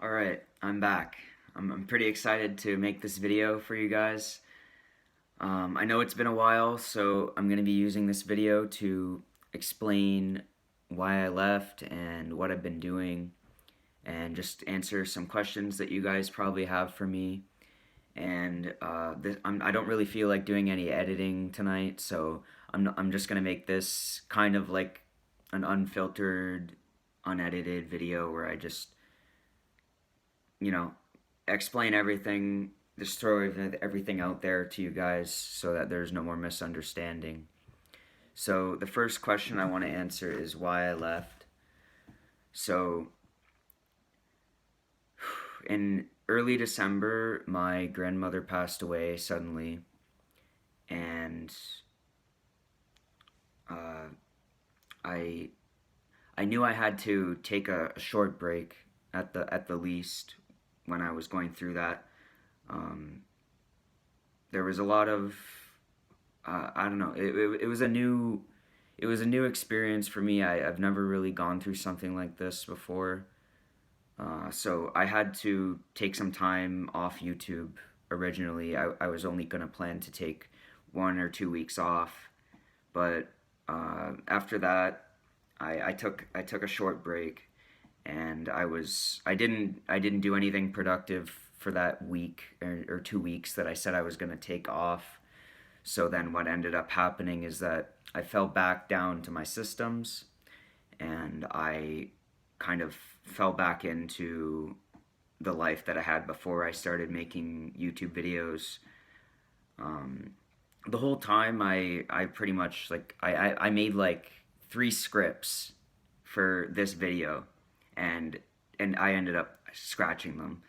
Alright, I'm back. I'm pretty excited to make this video for you guys. I know it's been a while, so I'm going to be using this video to explain why I left and what I've been doing, and just answer some questions that you guys probably have for me. And I don't really feel like doing any editing tonight, so I'm just going to make this kind of like an unfiltered, unedited video where I just you know, explain everything, just throw everything out there to you guys so that there's no more misunderstanding. So the first question I want to answer is why I left. So in early December, my grandmother passed away suddenly, and uh, I I knew I had to take a short break at the least when I was going through that. Um, there was a lot of I don't know. It was a new experience for me. I've never really gone through something like this before. So I had to take some time off YouTube originally. I was only going to plan to take 1 or 2 weeks off, but after that, I took a short break, and I didn't do anything productive for that week or 2 weeks that I said I was going to take off. So then what ended up happening is that I fell back down to my systems, and I kind of fell back into the life that I had before I started making YouTube videos. Um, the whole time I pretty much I made like 3 scripts for this video, and I ended up scratching them.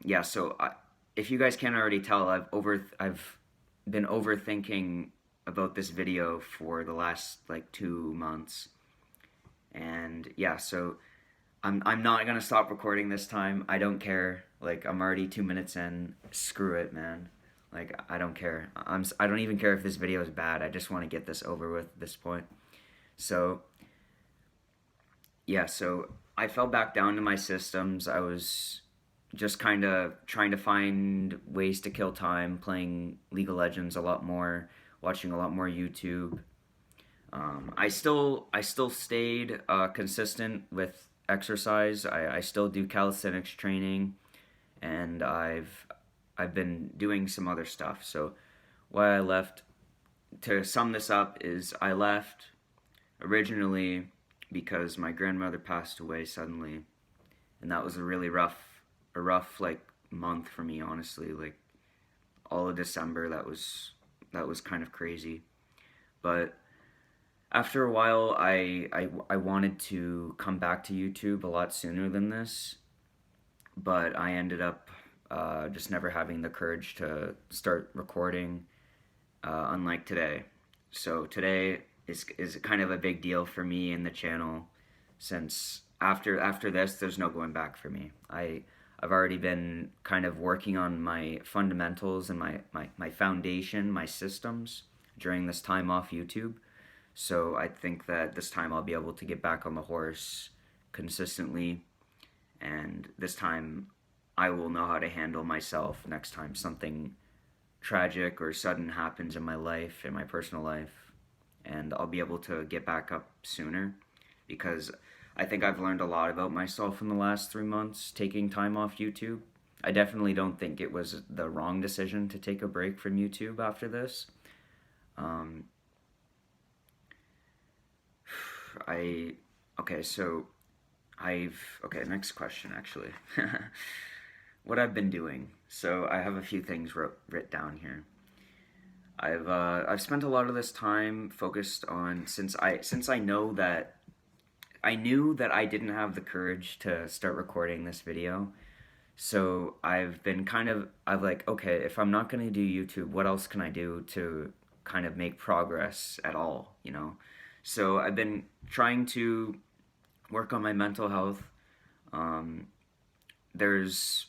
Yeah, so if you guys can't already tell, I've been overthinking about this video for the last like 2 months, and yeah, so I'm not gonna stop recording this time. I don't care. Like, I'm already 2 minutes in. Screw it, man. Like, I don't care. I don't even care if this video is bad. I just want to get this over with at this point. So yeah, so I fell back down to my systems. I was just kind of trying to find ways to kill time, playing League of Legends a lot more, watching a lot more YouTube. I still stayed consistent with exercise. I still do calisthenics training, and I've been doing some other stuff. So why I left, to sum this up, is I left originally because my grandmother passed away suddenly, and that was a rough like month for me, honestly. Like, all of December, that was kind of crazy. But after a while, I wanted to come back to YouTube a lot sooner than this, but I ended up just never having the courage to start recording, unlike today. So today is kind of a big deal for me and the channel, since after this, there's no going back for me. I've already been kind of working on my fundamentals and my foundation, my systems during this time off YouTube. So I think that this time I'll be able to get back on the horse consistently, and this time I will know how to handle myself next time something tragic or sudden happens in my life, in my personal life, and I'll be able to get back up sooner, because I think I've learned a lot about myself in the last 3 months taking time off YouTube. I definitely don't think it was the wrong decision to take a break from YouTube after this. Um, I okay, so okay, next question actually. What I've been doing. So I have a few things writ down here. I've spent a lot of this time focused on, since I know that I knew that I didn't have the courage to start recording this video. So I've been I've like, okay, if I'm not gonna do YouTube, what else can I do to kind of make progress at all, you know? So I've been trying to work on my mental health. Um, there's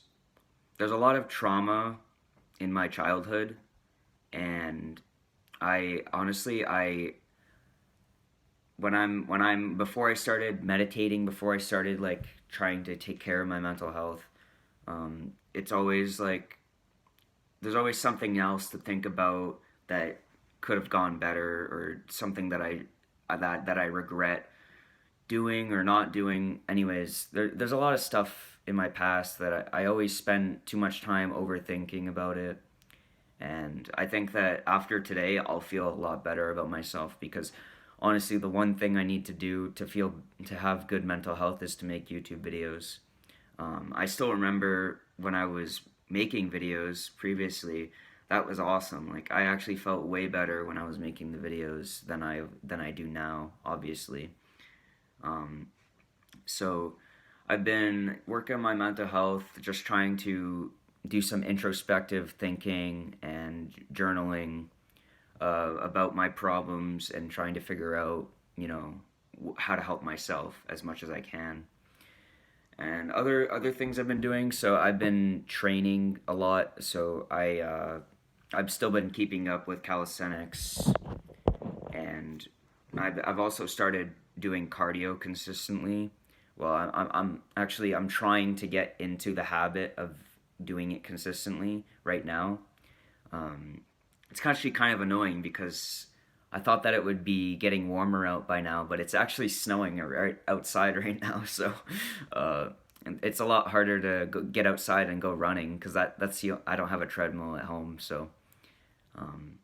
a lot of trauma in my childhood, and I honestly before I started meditating, before I started like trying to take care of my mental health, it's always like there's always something else to think about that could have gone better, or something that I regret doing or not doing. Anyways, there's a lot of stuff in my past that I always spend too much time overthinking about it. And I think that after today, I'll feel a lot better about myself, because honestly, the one thing I need to do to have good mental health is to make YouTube videos. I still remember when I was making videos previously. That was awesome. Like, I actually felt way better when I was making the videos than I do now, obviously. Um, so I've been working on my mental health, just trying to do some introspective thinking and journaling about my problems, and trying to figure out, how to help myself as much as I can. And other things I've been doing. So I've been training a lot. So I've still been keeping up with calisthenics, and I've also started doing cardio consistently. Well, I'm trying to get into the habit of doing it consistently right now. Um, it's actually kind of annoying, because I thought that it would be getting warmer out by now, but it's actually snowing right outside right now. So, uh, and it's a lot harder to get outside and go running, because I don't have a treadmill at home. So, um,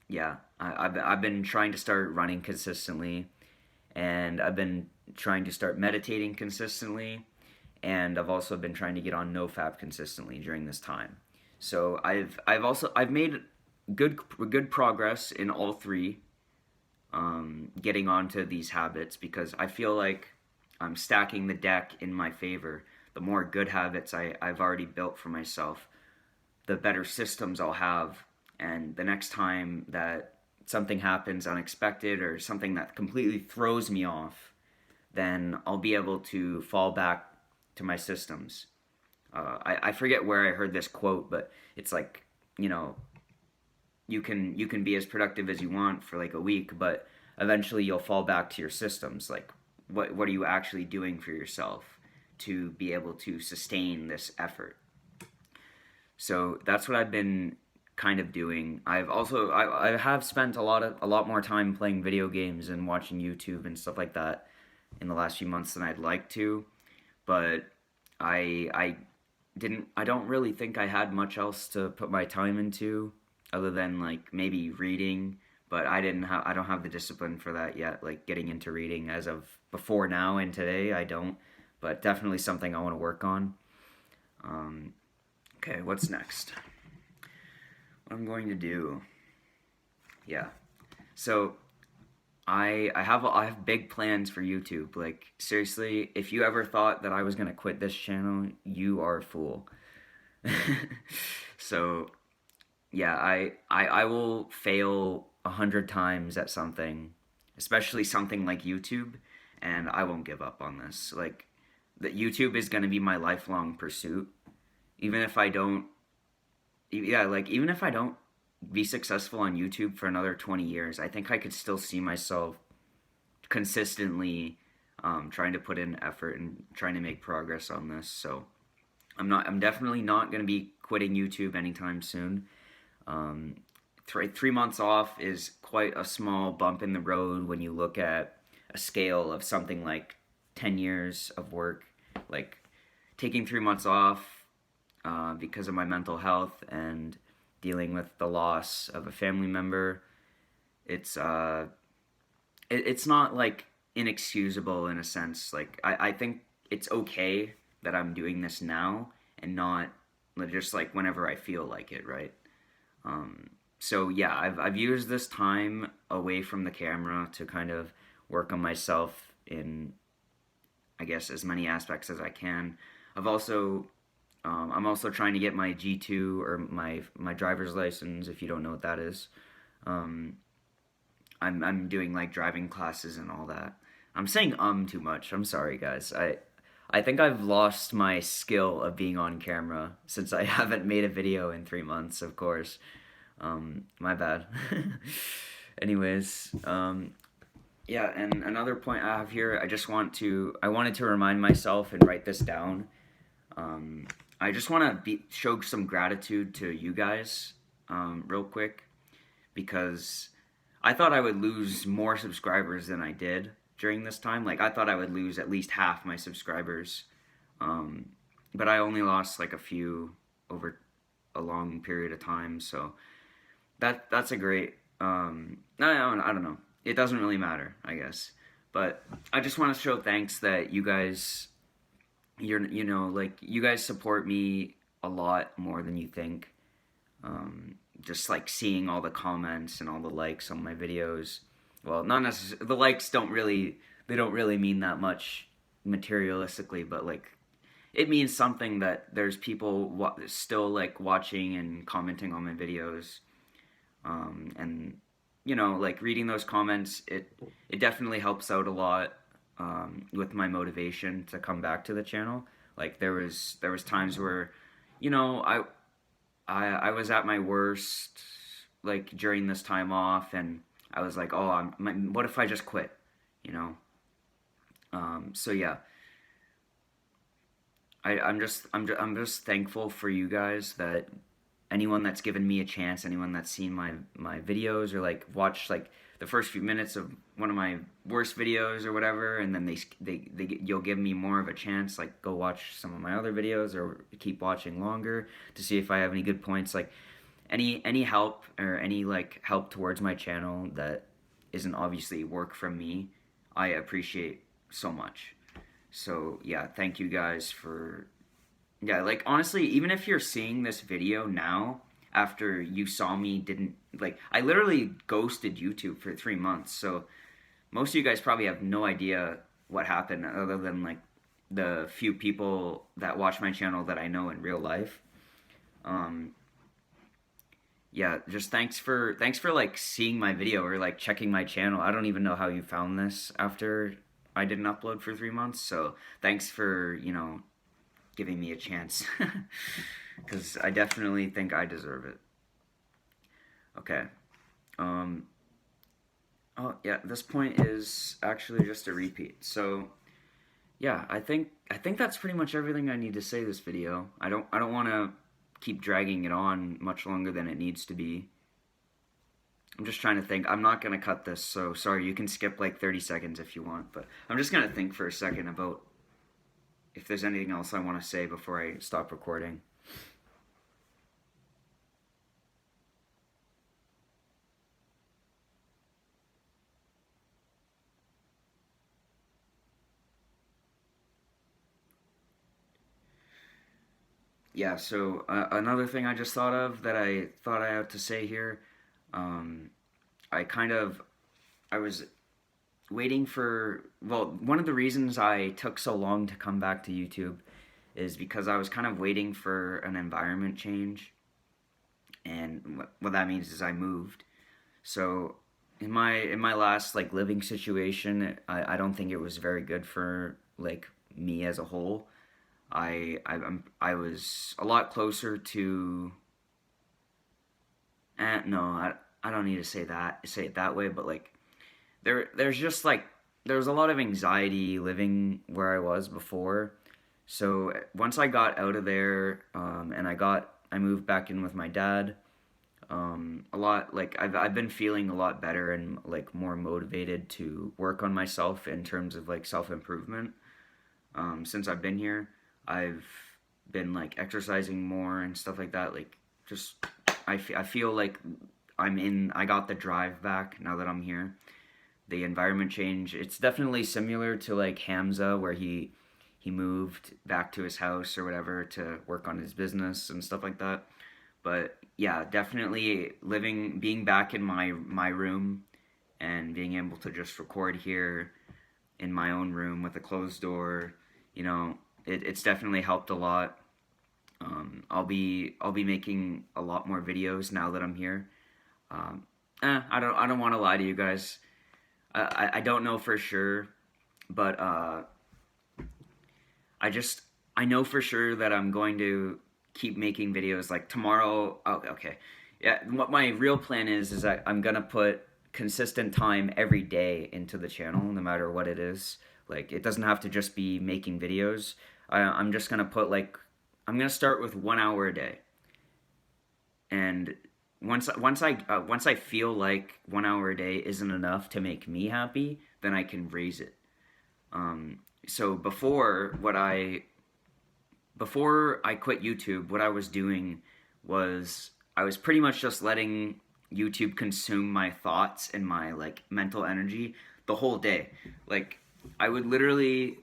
yeah, I've been trying to start running consistently, and I've been trying to start meditating consistently, and I've also been trying to get on NoFap consistently during this time. So I've made good progress in all three, getting onto these habits, because I feel like I'm stacking the deck in my favor. The more good habits I've already built for myself, the better systems I'll have. And the next time that something happens unexpected, or something that completely throws me off, then I'll be able to fall back to my systems. I forget where I heard this quote, but it's like, you know, you can be as productive as you want for like a week, but eventually you'll fall back to your systems. Like, what are you actually doing for yourself to be able to sustain this effort? So that's what I've been kind of doing. I have spent a lot more time playing video games and watching YouTube and stuff like that in the last few months than I'd like to, but I I don't really think I had much else to put my time into, other than like maybe reading, but I don't have the discipline for that yet, like getting into reading as of before now and today. I don't, but definitely something I want to work on. Um, okay, what's next? What I'm going to do? Yeah. So I have big plans for YouTube. Like, seriously, if you ever thought that I was gonna quit this channel, you are a fool. So yeah, I will fail 100 times at something, especially something like YouTube, and I won't give up on this. Like, that YouTube is gonna be my lifelong pursuit, even if I don't. Yeah, like, even if I don't be successful on YouTube for another 20 years, I think I could still see myself consistently, trying to put in effort and trying to make progress on this. So I'm definitely not going to be quitting YouTube anytime soon. Um, 3 months off is quite a small bump in the road when you look at a scale of something like 10 years of work. Like, taking 3 months off, because of my mental health and dealing with the loss of a family member, it's it's not like inexcusable in a sense. Like, I think it's okay that I'm doing this now, and not just like whenever I feel like it, right? Um, so yeah, I've used this time away from the camera to kind of work on myself in, I guess, as many aspects as I can. I've also I'm also trying to get my G2, or my driver's license. If you don't know what that is, um, I'm doing like driving classes and all that. I'm saying too much. I'm sorry, guys. I think I've lost my skill of being on camera since I haven't made a video in 3 months. Of course, my bad. Anyways, Yeah, and another point I have here, I wanted to remind myself and write this down. Um, I just want to show some gratitude to you guys, real quick, because I thought I would lose more subscribers than I did during this time. Like, I thought I would lose at least half my subscribers, um, but I only lost like a few over a long period of time. So that's a great. I don't know. It doesn't really matter, I guess. But I just want to show thanks that you guys, like you guys support me a lot more than you think. Just like seeing all the comments and all the likes on my videos. Well, not necessarily. The likes don't really mean that much materialistically, but like it means something that there's people still like watching and commenting on my videos, and like reading those comments, it definitely helps out a lot, with my motivation to come back to the channel. Like there was times where, you know, I was at my worst, like during this time off, and I was like, oh, what if I just quit, you know? So yeah, I'm just thankful for you guys, that anyone that's given me a chance, anyone that's seen my videos or like watched like the first few minutes of one of my worst videos or whatever, and then you'll give me more of a chance, like go watch some of my other videos or keep watching longer to see if I have any good points. Like any help or any like help towards my channel that isn't obviously work from me, I appreciate so much. So yeah, thank you guys for, yeah, like honestly, even if you're seeing this video now after you saw me didn't, like, I literally ghosted YouTube for 3 months. So most of you guys probably have no idea what happened, other than like the few people that watch my channel that I know in real life. Um, yeah, just thanks for like seeing my video or like checking my channel. I don't even know how you found this after I didn't upload for 3 months. So thanks for, giving me a chance, because I definitely think I deserve it. Okay. Um, oh yeah, this point is actually just a repeat. So yeah, I think that's pretty much everything I need to say this video. I don't want to keep dragging it on much longer than it needs to be. I'm just trying to think. I'm not gonna cut this, so sorry. You can skip like 30 seconds if you want, but I'm just gonna think for a second about if there's anything else I want to say before I stop recording. Yeah, so another thing I just thought of that I thought I had to say here, um, I kind of, I was waiting for, well, one of the reasons I took so long to come back to YouTube is because I was kind of waiting for an environment change. And what that means is I moved. So in my last like living situation, I don't think it was very good for like me as a whole. I was a lot closer to, no, I don't need to say it that way, but like there's just like there's a lot of anxiety living where I was before. So once I got out of there, and I moved back in with my dad. A lot, like I've been feeling a lot better and like more motivated to work on myself in terms of like self improvement. Since I've been here, I've been like exercising more and stuff like that. Like just I feel like I got the drive back now that I'm here. The environment change, it's definitely similar to like Hamza, where he moved back to his house or whatever to work on his business and stuff like that. But yeah, definitely being back in my room and being able to just record here in my own room with a closed door, it's definitely helped a lot. I'll be making a lot more videos now that I'm here. Um, I don't want to lie to you guys. I don't know for sure, but I know for sure that I'm going to keep making videos like tomorrow. Oh, okay. Yeah, what my real plan is that I'm gonna put consistent time every day into the channel, no matter what it is. Like, it doesn't have to just be making videos. I'm just gonna put like, I'm gonna start with 1 hour a day, and once I feel like 1 hour a day isn't enough to make me happy, then I can raise it. So before I quit YouTube, what I was doing was I was pretty much just letting YouTube consume my thoughts and my like mental energy the whole day. Like, I would literally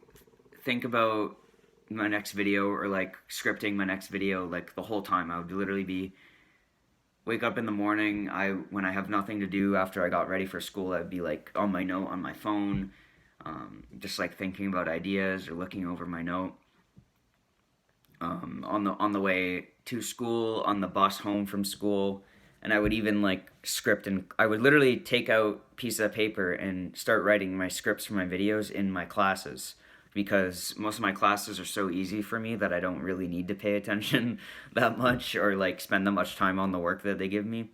think about my next video or like scripting my next video like the whole time. I would literally be wake up in the morning. When I have nothing to do after I got ready for school, I'd be like on my note on my phone, just like thinking about ideas or looking over my note. On the way to school, on the bus home from school, and I would even like script, and I would literally take out piece of paper and start writing my scripts for my videos in my classes, because most of my classes are so easy for me that I don't really need to pay attention that much or like spend that much time on the work that they give me.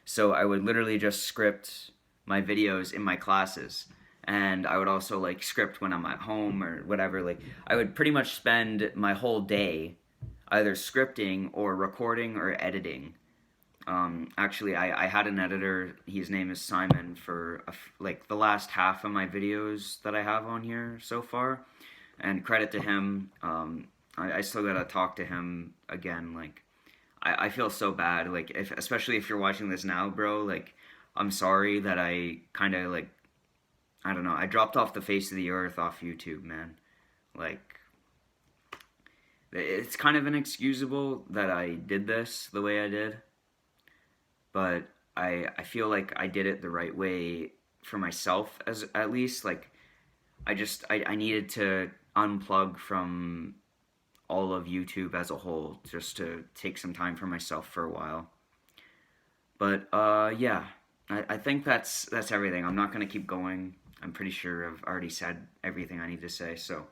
So I would literally just script my videos in my classes, and I would also like script when I'm at home or whatever. Like, I would pretty much spend my whole day either scripting or recording or editing. Actually, I had an editor. His name is Simon for like the last half of my videos that I have on here so far, and credit to him. I still gotta talk to him again. Like, I feel so bad. Like, especially if you're watching this now, bro. Like, I'm sorry that I kind of like, I don't know. I dropped off the face of the earth off YouTube, man. Like, it's kind of inexcusable that I did this the way I did, but I feel like I did it the right way for myself, as at least. Like, I needed to unplug from all of YouTube as a whole, just to take some time for myself for a while. But yeah, I think that's everything. I'm not gonna keep going. I'm pretty sure I've already said everything I need to say. So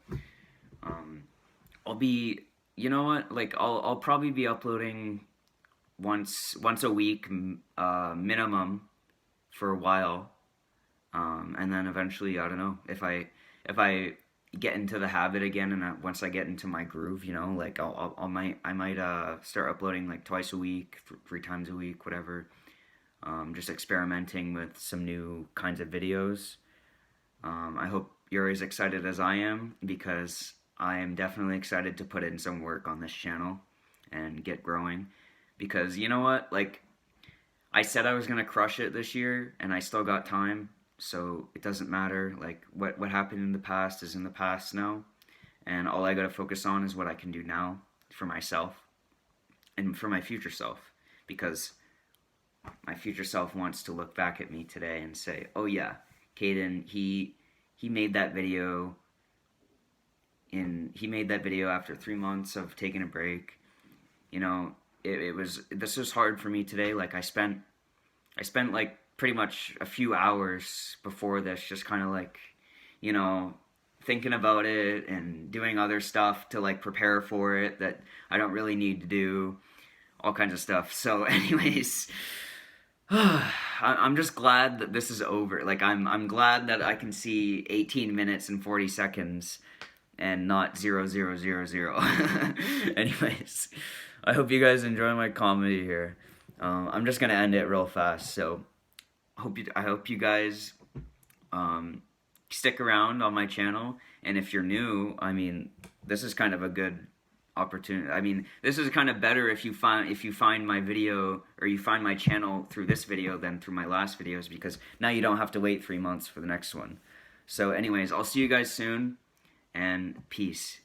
I'll be, you know what? Like, I'll probably be uploading once a week, minimum, for a while, and then eventually, I don't know, if I get into the habit again, and once I get into my groove, you know, like I might start uploading like twice a week, 3 times a week, whatever. Just experimenting with some new kinds of videos. I hope you're as excited as I am, because I am definitely excited to put in some work on this channel and get growing. Because, you know what, like, I said I was gonna crush it this year, and I still got time, so it doesn't matter. Like, what happened in the past is in the past now, and all I gotta focus on is what I can do now for myself and for my future self, because my future self wants to look back at me today and say, oh yeah, Caden, he made that video after 3 months of taking a break. You know, this was hard for me today. Like, I spent like pretty much a few hours before this just kind of like, you know, thinking about it and doing other stuff to like prepare for it that I don't really need to do, all kinds of stuff. So anyways, I'm just glad that this is over. Like, I'm glad that I can see 18 minutes and 40 seconds and not 0000. Anyways, I hope you guys enjoy my comedy here. I'm just gonna end it real fast. So I hope you guys stick around on my channel. And if you're new, I mean, this is kind of a good opportunity. I mean, this is kind of better if you find my video, or you find my channel through this video than through my last videos, because now you don't have to wait 3 months for the next one. So anyways, I'll see you guys soon, and peace.